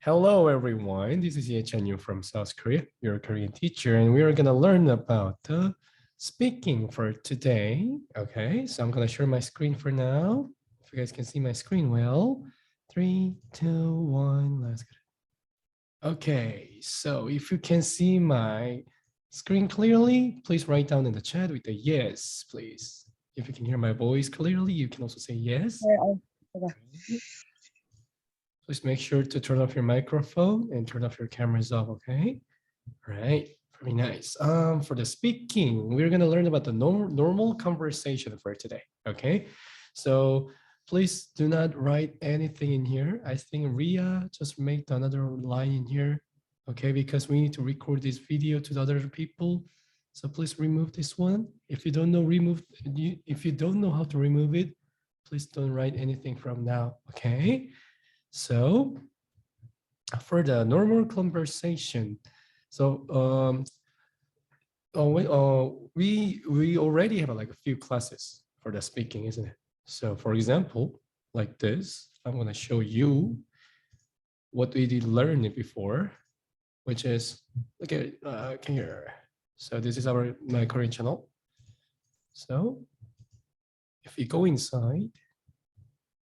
Hello, everyone. This is Ye Chen from South Korea, your Korean teacher, and we are going to learn about speaking for today. Okay, so I'm going to share my screen for now. If you guys can see my screen well. 3, 2, 1, let's go. Okay, so if you can see my screen clearly, please write down in the chat with a yes, please. If you can hear my voice clearly, you can also say yes. Please make sure to turn off your microphone and turn off your cameras off, okay? All right, very nice. For the speaking, we're gonna learn about the normal conversation for today, okay? So please do not write anything in here. I think Ria just made another line in here, okay? Because we need to record this video to the other people. So please remove this one. If you don't know if you don't know how to remove it, please don't write anything from now, okay? So for the normal conversation, so we already have like a few classes for the speaking, isn't it? So for example, like this, I'm going to show you what we did learn it before, which is okay. Here. So this is my Korean channel. So if we go inside,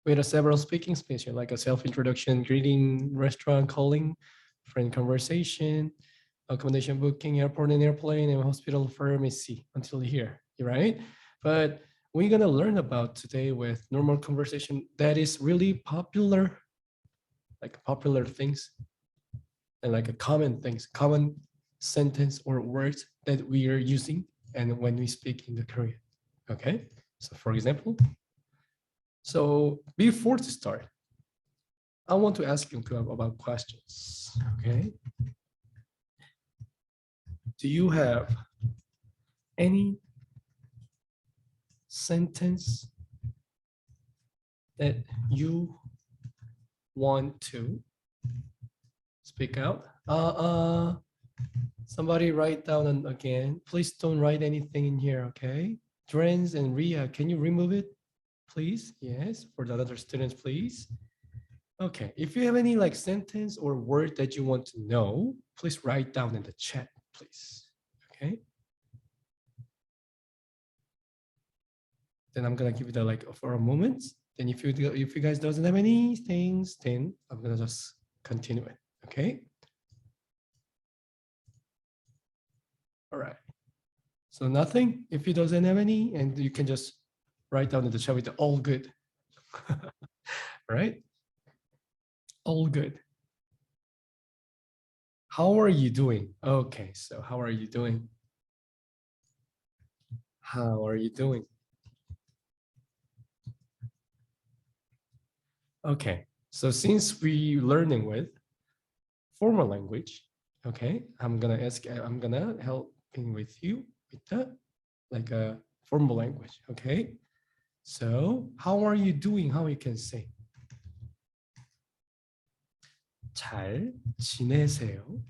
we had several speaking spaces like a self-introduction, greeting, restaurant calling, friend conversation, accommodation booking, airport and airplane, and hospital pharmacy until here, right? But we're gonna learn about today with normal conversation that is really popular, like popular things, and like a common things, common sentence or words that we are using and when we speak in the Korean, okay? So for example, so before to start, I want to ask you about questions, okay? Do you have any sentence that you want to speak out? Somebody write down again. Please don't write anything in here, okay? Drens and Ria, can you remove it, please? Yes, for the other students, please. Okay, if you have any like sentence or word that you want to know, please write down in the chat, please. Okay. Then I'm gonna give it a, like for a moment. Then if you guys doesn't have any things, then I'm gonna just continue it. Okay. All right. So nothing. If you doesn't have any, and you can just write down in the chat with the all good. All right. All good. How are you doing? Okay. So how are you doing? How are you doing? Okay, so since we learning with formal language, okay, I'm gonna helping with you with the like a formal language, okay? So how are you doing? How you can say 잘 지내세요?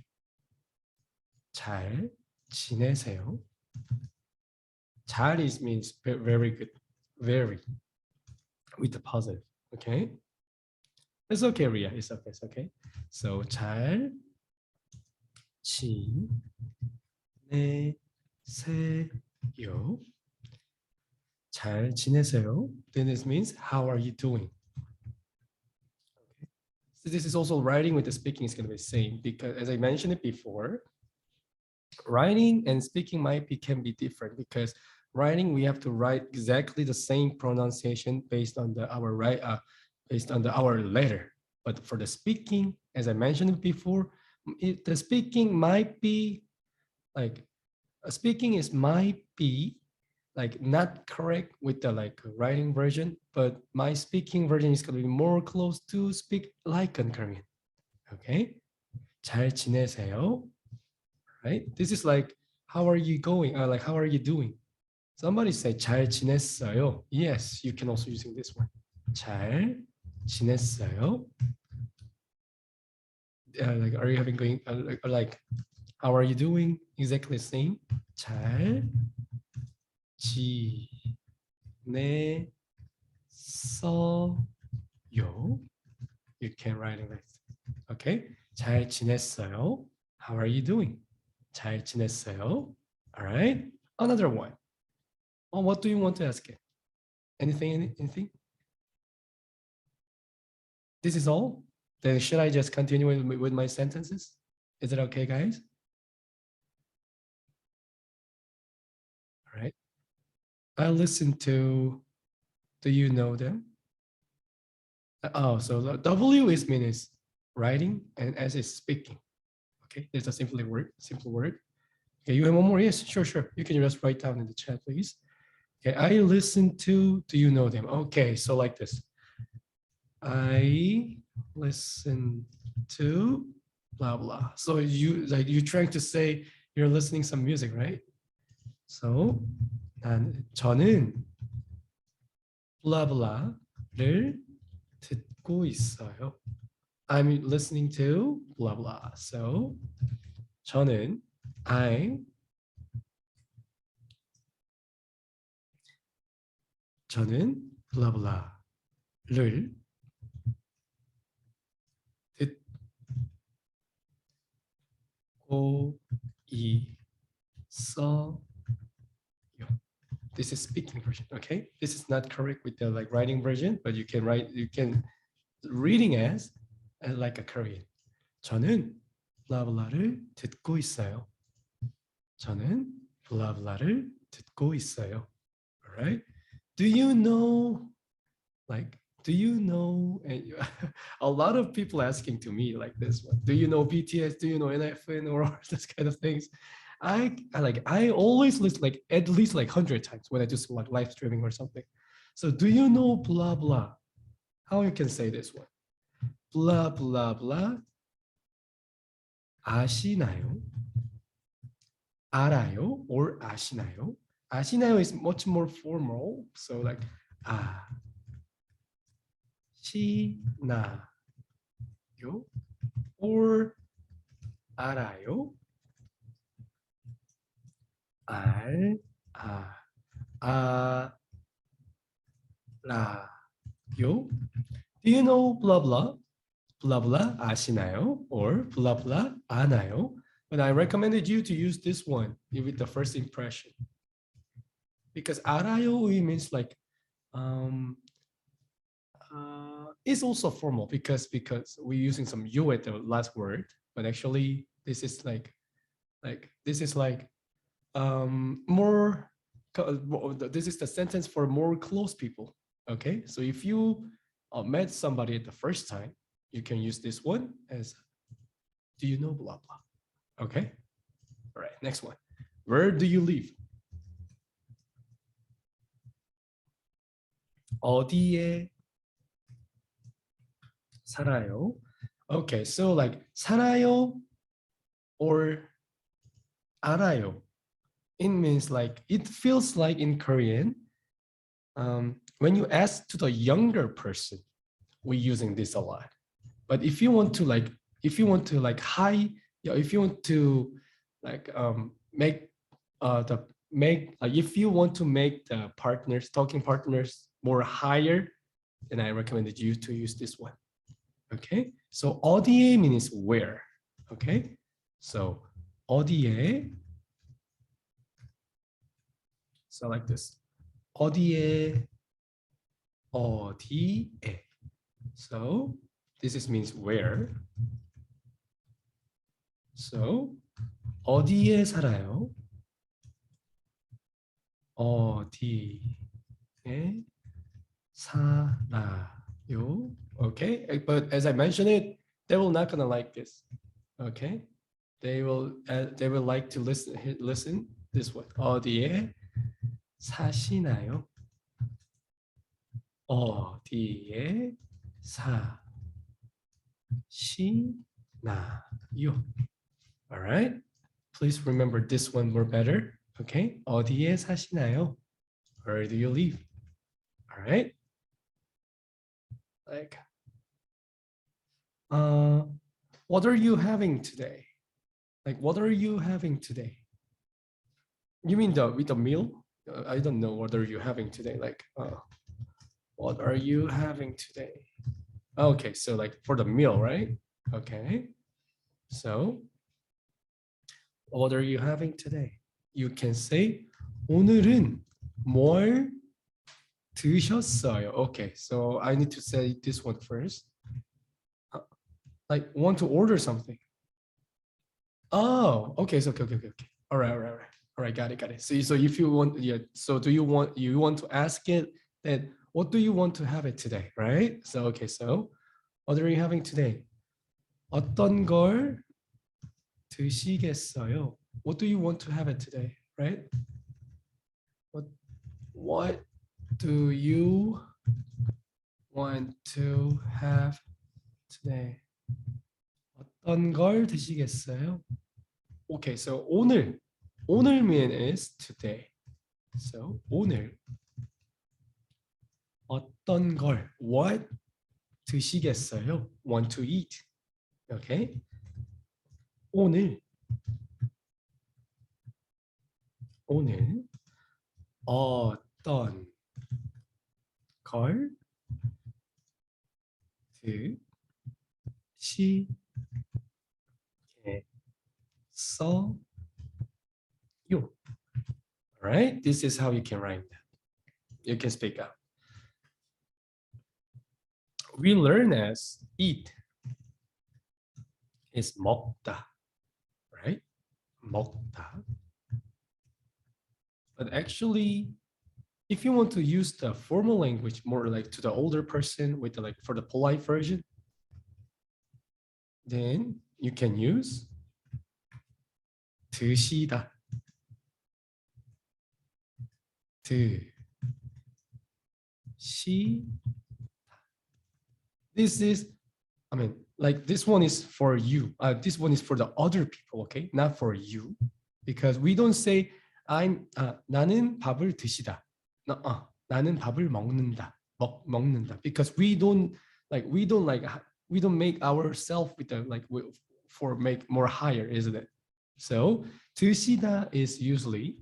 잘 지내세요? 잘 is means very good, very with the positive, okay? It's okay, Ria. It's okay. It's okay. So 잘 지내세요. 잘 지내세요. Then this means how are you doing? Okay. So this is also writing with the speaking is going to be the same because as I mentioned it before, writing and speaking can be different because writing we have to write exactly the same pronunciation based on our letter. But for the speaking, as I mentioned it before, the speaking might be like might be like not correct with the like writing version, but my speaking version is going to be more close to speak like in Korean. Okay, 잘 지내세요. Right? This is like how are you going? Like how are you doing? Somebody say 잘 지냈어요. Yes, you can also using this one. 잘 지냈어요. Like are you having going like how are you doing? Exactly the same. 잘 지냈어요. You can write it like Okay. 잘 지냈어요? How are you doing? 잘 지냈어요? All right. Another one. Oh, what do you want to ask it? Anything? Anything? This is all? Then should I just continue with my sentences? Is it okay, guys? All right. I listen to, do you know them? Oh, so the W is means writing and S is speaking. Okay, there's a simple word. Okay, you have one more? Yes, sure, sure. You can just write down in the chat, please. Okay, I listen to, do you know them? Okay, so like this. I listen to blah blah. So you're trying to say you're listening some music, right? So 저는 blah blah를 듣고 있어요. I'm listening to blah blah. So 저는 저는 blah blah를 듣고 있어요. This is speaking version, okay? This is not correct with the like writing version, but you can reading as like a Korean. 저는 블라블라를 듣고 있어요. 저는 블라블라를 듣고 있어요. All right? Do you know, like, do you know, and a lot of people asking to me like this one, do you know BTS, do you know NFN or this kind of things? I always list like at least like 100 times when I do some like live streaming or something. So do you know blah blah? How you can say this one? Blah blah blah. 아시나요? 알아요 or 아시나요? 아시나요 is much more formal. So like 아시나요 or 알아요? 알아요? Do you know blah blah? Blah blah 아시나요? Or blah blah 아나요? But I recommended you to use this one with the first impression. Because 알아요 means like it's also formal because we're using some you at the last word, but actually this is like more this is the sentence for more close people. Okay, so if you met somebody at the first time, you can use this one as do you know blah blah. Okay, all right, next one. Where do you live? 어디에 살아요? Okay, so like 살아요 or 알아요. It means like it feels like in Korean when you ask to the younger person, we're using this a lot. But if you want to like if you want to like if you want to like if you want to make the partners talking partners more higher, then I recommended you to use this one. Okay, so 어디에 means where. Okay, so 어디에, so like this. 어디에, 어디에. So this is means where. So 어디에 살아요? 어디에 살아요? Okay, but as I mentioned it, they will not gonna like this. Okay, they will like to listen this one. 어디에 사시나요? 어디에 사시나요? All right, please remember this one more better. Okay, 어디에 사시나요? Where do you live? All right, like what are you having today? Like what are you having today? You mean with the meal? I don't know what are you having today. Like what are you having today? Okay, so like for the meal, right? Okay. So what are you having today? You can say 오늘은 뭘 드셨어요? Okay, so I need to say this one first. Like want to order something. Oh, okay, so okay. All right. All right, got it. So if you want, yeah, so do you want to ask it that what do you want to have it today, right? So okay, so what are you having today? 어떤 걸 드시겠어요? What do you want to have it today, right? What do you want to have today? 어떤 걸 드시겠어요? Okay, so 오늘 mean is today. So 오늘 어떤 걸 what 드시겠어요? Want to eat. Okay? 오늘 어떤 걸 드시겠어요? All right? This is how you can write that. You can speak out. We learn as eat is 먹다, right? 먹다. But actually, if you want to use the formal language more like to the older person with the, like for the polite version, then you can use 드시다. 드시. This is, I mean, like this one is for you. This one is for the other people, okay? Not for you. Because we don't say 나는 밥을 드시다. 나는 밥을 먹는다. 먹는다. Because we don't make ourselves with the like for make more higher, isn't it? So 드시다 is usually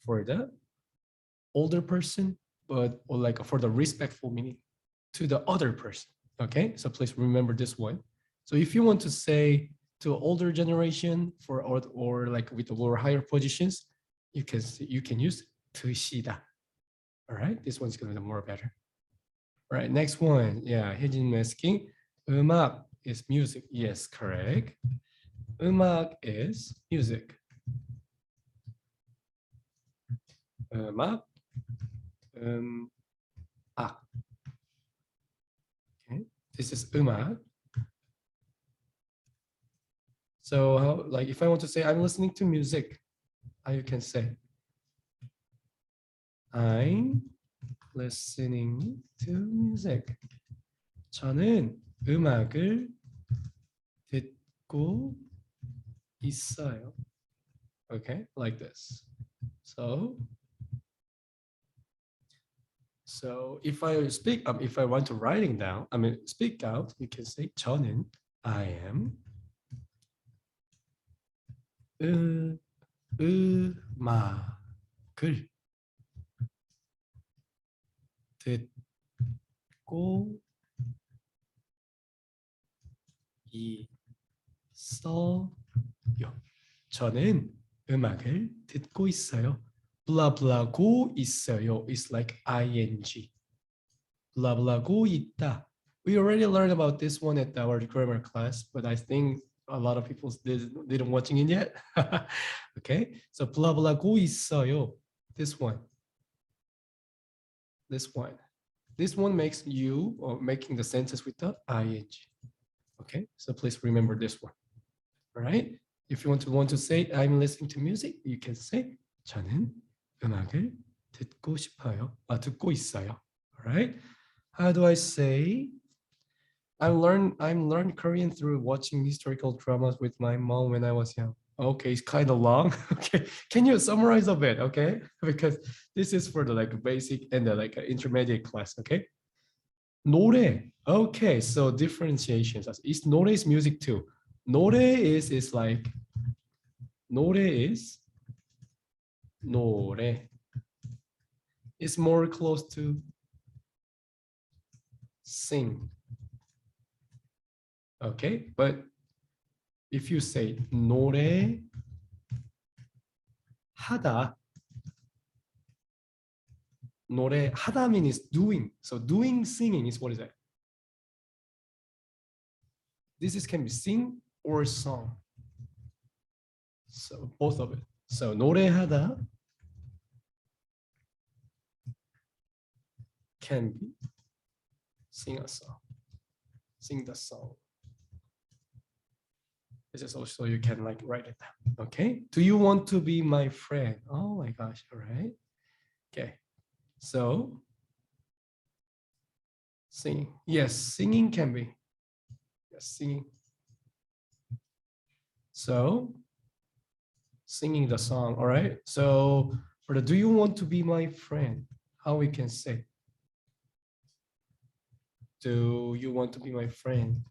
for the older person, but or like for the respectful meaning to the other person. Okay, so please remember this one. So if you want to say to older generation for or like with the lower higher positions, you can use 드시다. All right, this one's gonna be more better. All right, next one. Yeah, Hyejin asking, 음악 is music. Yes, correct. 음악 is music. 음악, okay, this is 음악. So how, like if I want to say I'm listening to music, how you can say I'm listening to music. 저는 음악을 듣고 있어요. Okay, like this. So if I speak, if I want to writing down, I mean speak out, you can say 저는 I am 음악을 듣고 있어요. 저는 음악을 듣고 있어요. 블라블라고 있어요 is like ing. 블라블라고 있다. We already learned about this one at our grammar class, but I think a lot of people didn't watching it yet. Okay, so 블라블라고 있어요. This one. This one makes you or making the sentence with the ing. Okay, so please remember this one. All right. If you want to say I'm listening to music, you can say 저는 음악을 듣고 싶어요. 듣고 있어요. All right. How do I say? I learned Korean through watching historical dramas with my mom when I was young. Okay, it's kind of long. Okay, can you summarize a bit? Okay, because this is for the like basic and the like intermediate class. Okay. 노래. Okay, so differentiations. Is 노래 is music too. 노래 is like 노래 is 노래. It's more close to sing. Okay, but if you say 노래 하다, 노래 하다 means doing. So doing, singing is what is that? Can be sing or song. So both of it. So 노래하다 can be sing a song, sing the song. This is also you can like write it down. Okay. Do you want to be my friend? Oh my gosh. All right. Okay. So singing. Yes, singing can be. Yes, singing. So singing the song. All right. So for the do you want to be my friend? How we can say? Do you want to be my friend?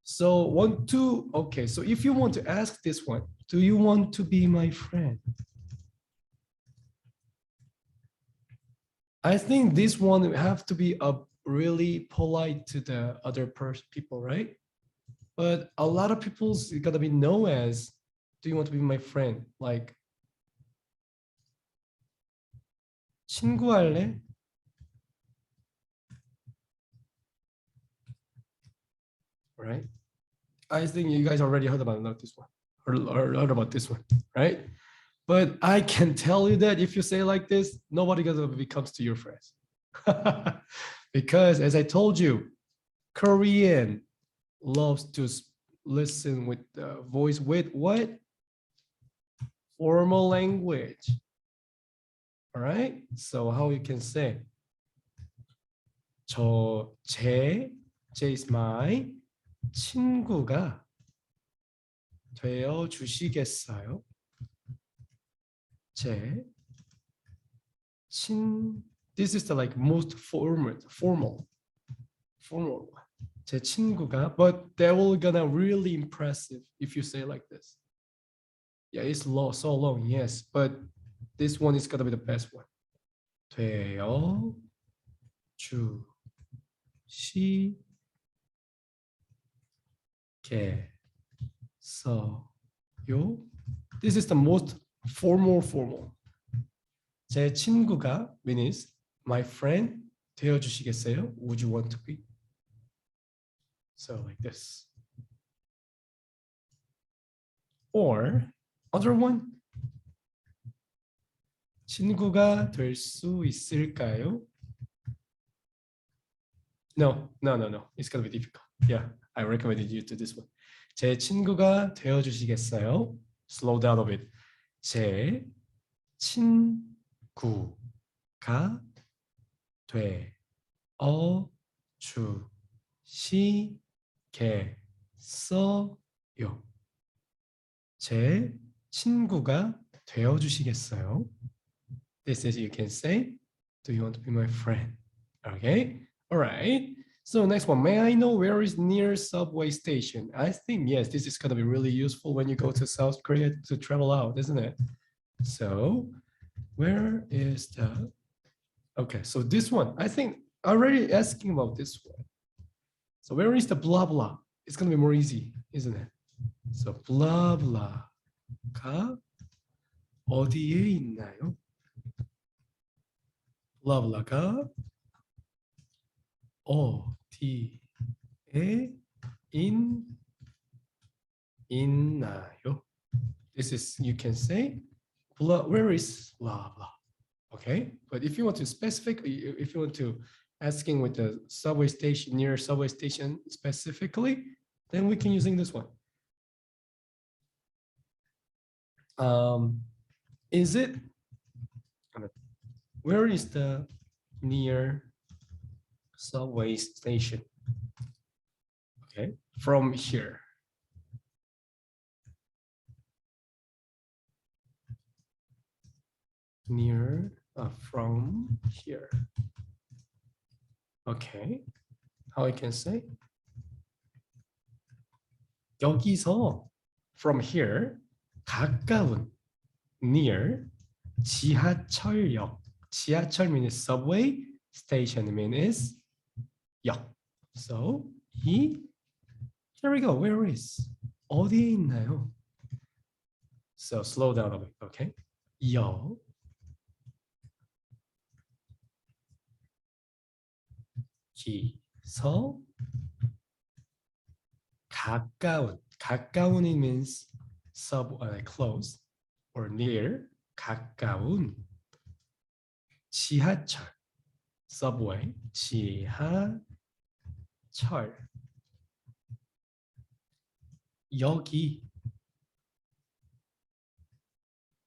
So want to, okay, so if you want to ask this one, do you want to be my friend? I think this one have to be really polite to the other people, right? But a lot of people's gotta be known as, do you want to be my friend? Like, 친구할래? Right? I think you guys already heard about this one, or heard about this one, right? But I can tell you that if you say like this, nobody gonna becomes to your friends. Because as I told you, Korean loves to listen with the voice with what? Formal language. All right. So how you can say? 제 is my 친구가 되어 주시겠어요? This is the like most formal one. 제 친구가, but that will gonna really impressive if you say like this. Yeah, it's long, so long, yes, but this one is gonna be the best one. 되어 주시겠어요? This is the most formal. 제 친구가 means my friend 되어 주시겠어요? Would you want to be? So like this. Or other one. 친구가 될 수 있을까요? No. It's gonna be difficult. Yeah, I recommended you to this one. 제 친구가 되어 주시겠어요? Slow down a bit. 제 친구가 되어 주시겠어요? 제 친구가 되어 주시겠어요? This is you can say, do you want to be my friend? Okay, all right. So next one, may I know where is near subway station? I think, yes, this is going to be really useful when you go to South Korea to travel out, isn't it? So where is the, okay, so this one, I think already asking about this one. So where is the blah, blah? It's going to be more easy, isn't it? So blah, blah가 어디에 있나요? blah, blah가 어디에 있나요? This is, you can say, blah, where is blah, blah. Okay, but if you want to specific, if you want to asking with the subway station, near subway station specifically, then we can using this one. Is it, where is the near subway station? Okay, from here. Near, from here. Okay, how I can say? 여기서, from here, 가까운, near, 지하철역. 지하철 means subway, station means 역. So 이 Here we go. Where is? 어디에 있나요? So slow down a bit, okay? 여기서 가까운. 가까운 it means close or near. 가까운. 지하철. Subway. 지하철. 여기.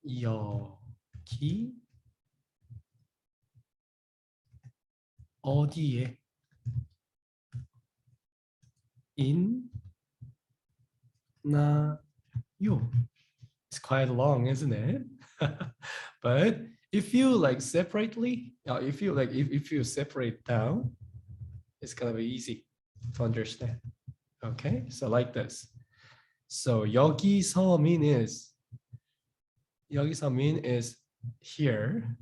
여기. 어디에? 있나요? It's quite long, isn't it? But if you like separately, if you separate down, it's gonna be easy to understand. Okay, so like this. So 여기서 mean is here.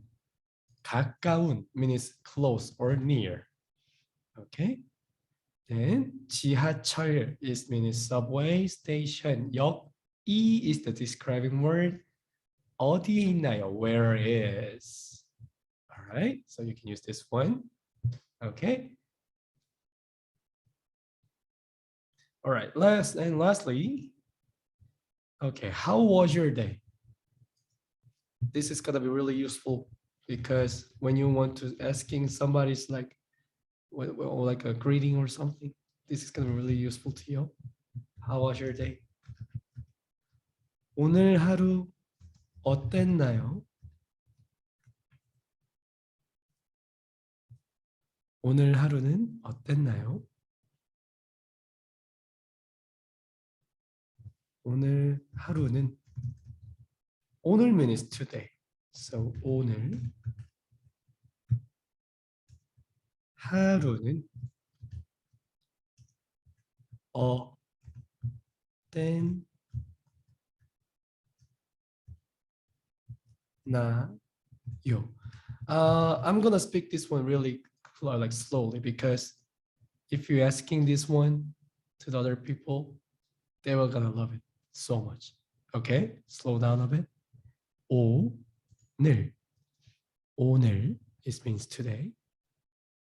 가까운 means close or near. Okay. Then 지하철 is means subway station. 역 이 is the describing word. 어디에 있나요? Where is? All right. So you can use this one. Okay. All right. Lastly, okay. How was your day? This is gonna be really useful because when you want to asking somebody's like a greeting or something, this is gonna be really useful to you. How was your day? 오늘 하루 어땠나요? 오늘 하루는 어땠나요? 오늘 하루는 오늘 means today. So 오늘 하루는 어땠나요? I'm gonna speak this one really like slowly because if you're asking this one to the other people, they were gonna love it so much. Okay, slow down a bit. 오늘 it means today.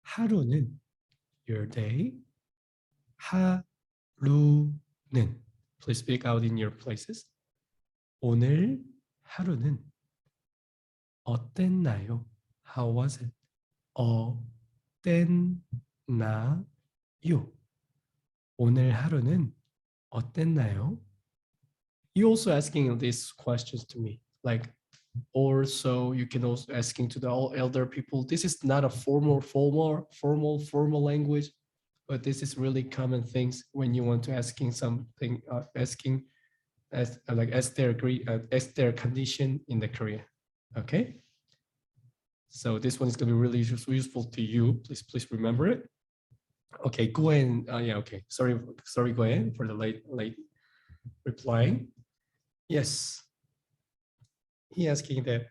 하루는 your day. 하루는 please speak out in your places. 오늘 하루는 어땠나요? How was it? 어땠나요? 오늘 하루는 어땠나요? You also asking these questions to me, like, or so you can also asking to the all elder people. This is not a formal language, but this is really common things when you want to asking something, asking as their condition in the Korea. Okay. So this one is going to be really useful to you. Please remember it. Okay, go ahead. Yeah, okay. Sorry, go ahead for the late replying. Yes. He asking that.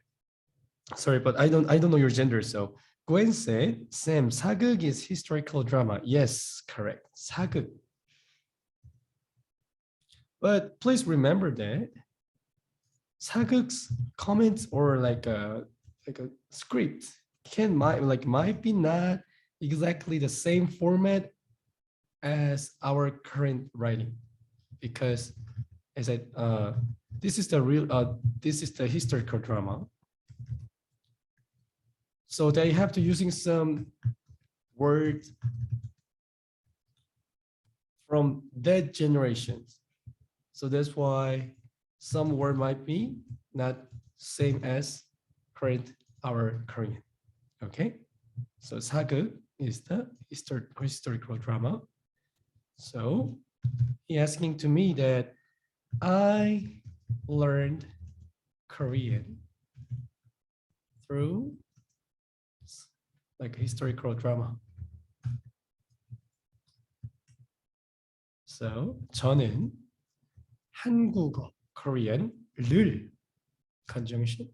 Sorry, but I don't know your gender. So Gwen said, Sam, 사극 is historical drama. Yes, correct. 사극. But please remember that 사극's comments or like a script might be not exactly the same format as our current writing, because as this is the historical drama, so they have to using some words from that generations, so that's why some word might be not same as our Korean. Okay, so 사극 is the historical drama. So he asking to me that I learned Korean through like historical drama. So 저는 한국어 Korean을 conjunction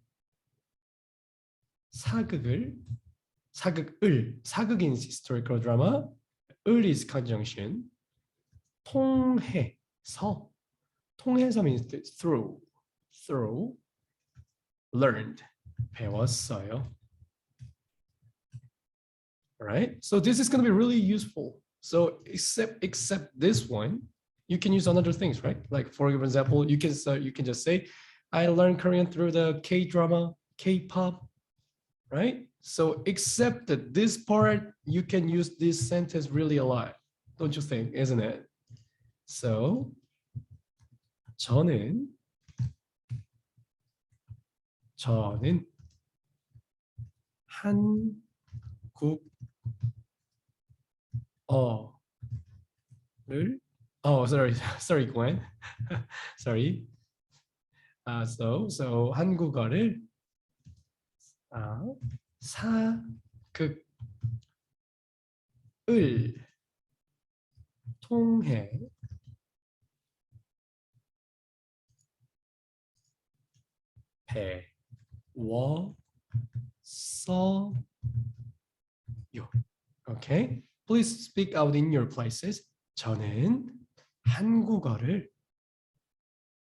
사극을 사극인 historical drama, 을 is conjunction, 통해서. 통해서 means through. Through. Learned. 배웠어요. All right. So this is going to be really useful. So except this one, you can use on other things, right? Like for example, you can just say, I learned Korean through the K-drama, K-pop, right? So except that this part, you can use this sentence really a lot, don't you think, isn't it? So 저는 한국어를 sorry sorry Gwen sorry so 한국어를 사극을 통해 배웠어요. Okay, please speak out in your places. 저는 한국어를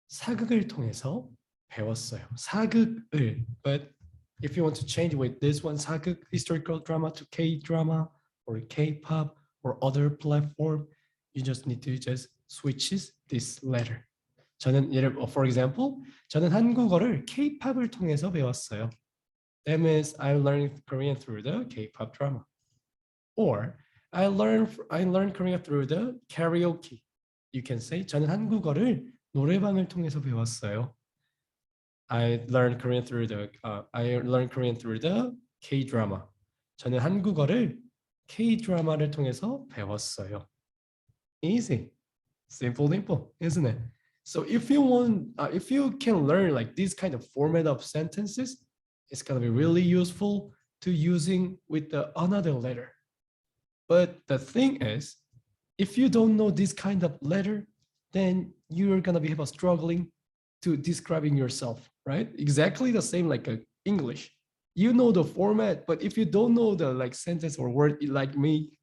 사극을 통해서 배웠어요. 사극을, but if you want to change with this one, 사극, historical drama to K-drama or K-pop or other platform, you just need to just switch this letter. 저는 for example, 저는 한국어를 K-pop을 통해서 배웠어요. That means I learned Korean through the K-pop drama. Or I learned Korean through the karaoke. You can say 저는 한국어를 노래방을 통해서 배웠어요. I learned Korean through the K-drama. 저는 한국어를 K-drama를 통해서 배웠어요. Easy, simple, isn't it? So if you can learn like this kind of format of sentences, it's gonna be really useful to using with the another letter. But the thing is, if you don't know this kind of letter, then you're gonna be struggling to describing yourself, right? Exactly the same like English. You know the format, but if you don't know the like sentence or word like me,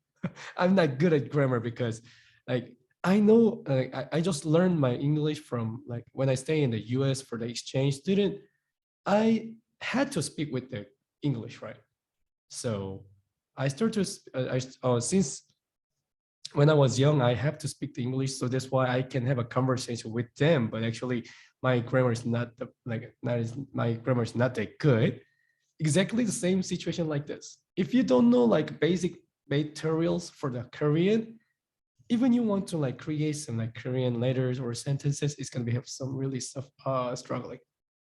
I'm not good at grammar because like I know I just learned my English from like when I stay in the US for the exchange student, I had to speak with the English, right? So I started since when I was young, I have to speak the English, so that's why I can have a conversation with them. But actually, my grammar is not that good. Exactly the same situation like this. If you don't know like basic materials for the Korean, even you want to like create some like Korean letters or sentences, it's gonna have some really struggling.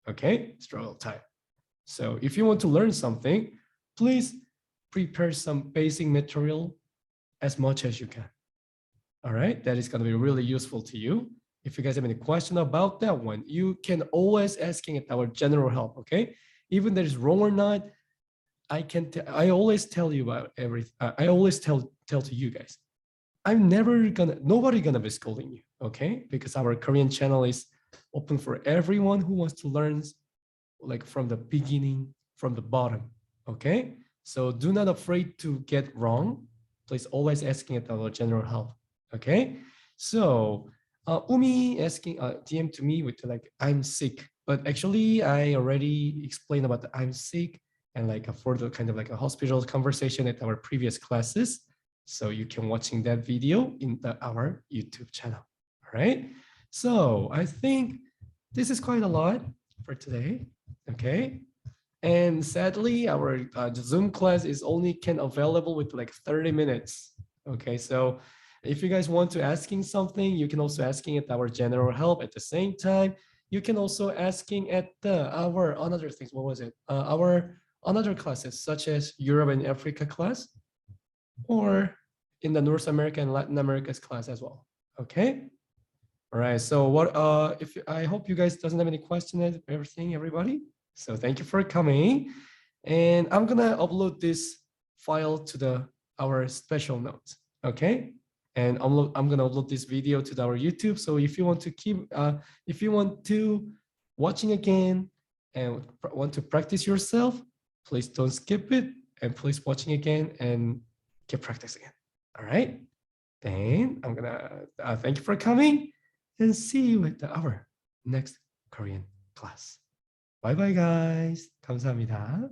Okay, struggle time. So if you want to learn something, please prepare some basic material as much as you can. All right, that is going to be really useful to you. If you guys have any question about that one, you can always asking at our general help. Okay, even that is wrong or not, I always tell you about everything. I always tell to you guys. Nobody gonna be scolding you. Okay, because our Korean channel is open for everyone who wants to learn, like from the beginning, from the bottom. Okay, so do not afraid to get wrong. Please always asking at our general help. Okay, so Umi asking DM to me with like I'm sick, but actually I already explained about the I'm sick and like a further kind of like a hospital conversation at our previous classes. So you can watching that video in our YouTube channel. All right. So I think this is quite a lot for today. Okay. And sadly, our Zoom class is only available with like 30 minutes. Okay, so if you guys want to asking something, you can also asking at our general help at the same time. You can also asking at our another things. What was it? Our another classes such as Europe and Africa class, or in the North America and Latin America's class as well. Okay. All right. So what? I hope you guys doesn't have any questions. Everybody. So thank you for coming, and I'm gonna upload this file to our special notes, okay? And I'm gonna upload this video to our YouTube. So if you want to watching again and want to practice yourself, please don't skip it and please watching again and keep practicing it. All right. Then I'm gonna thank you for coming and see you at our next Korean class. Bye bye guys. 감사합니다.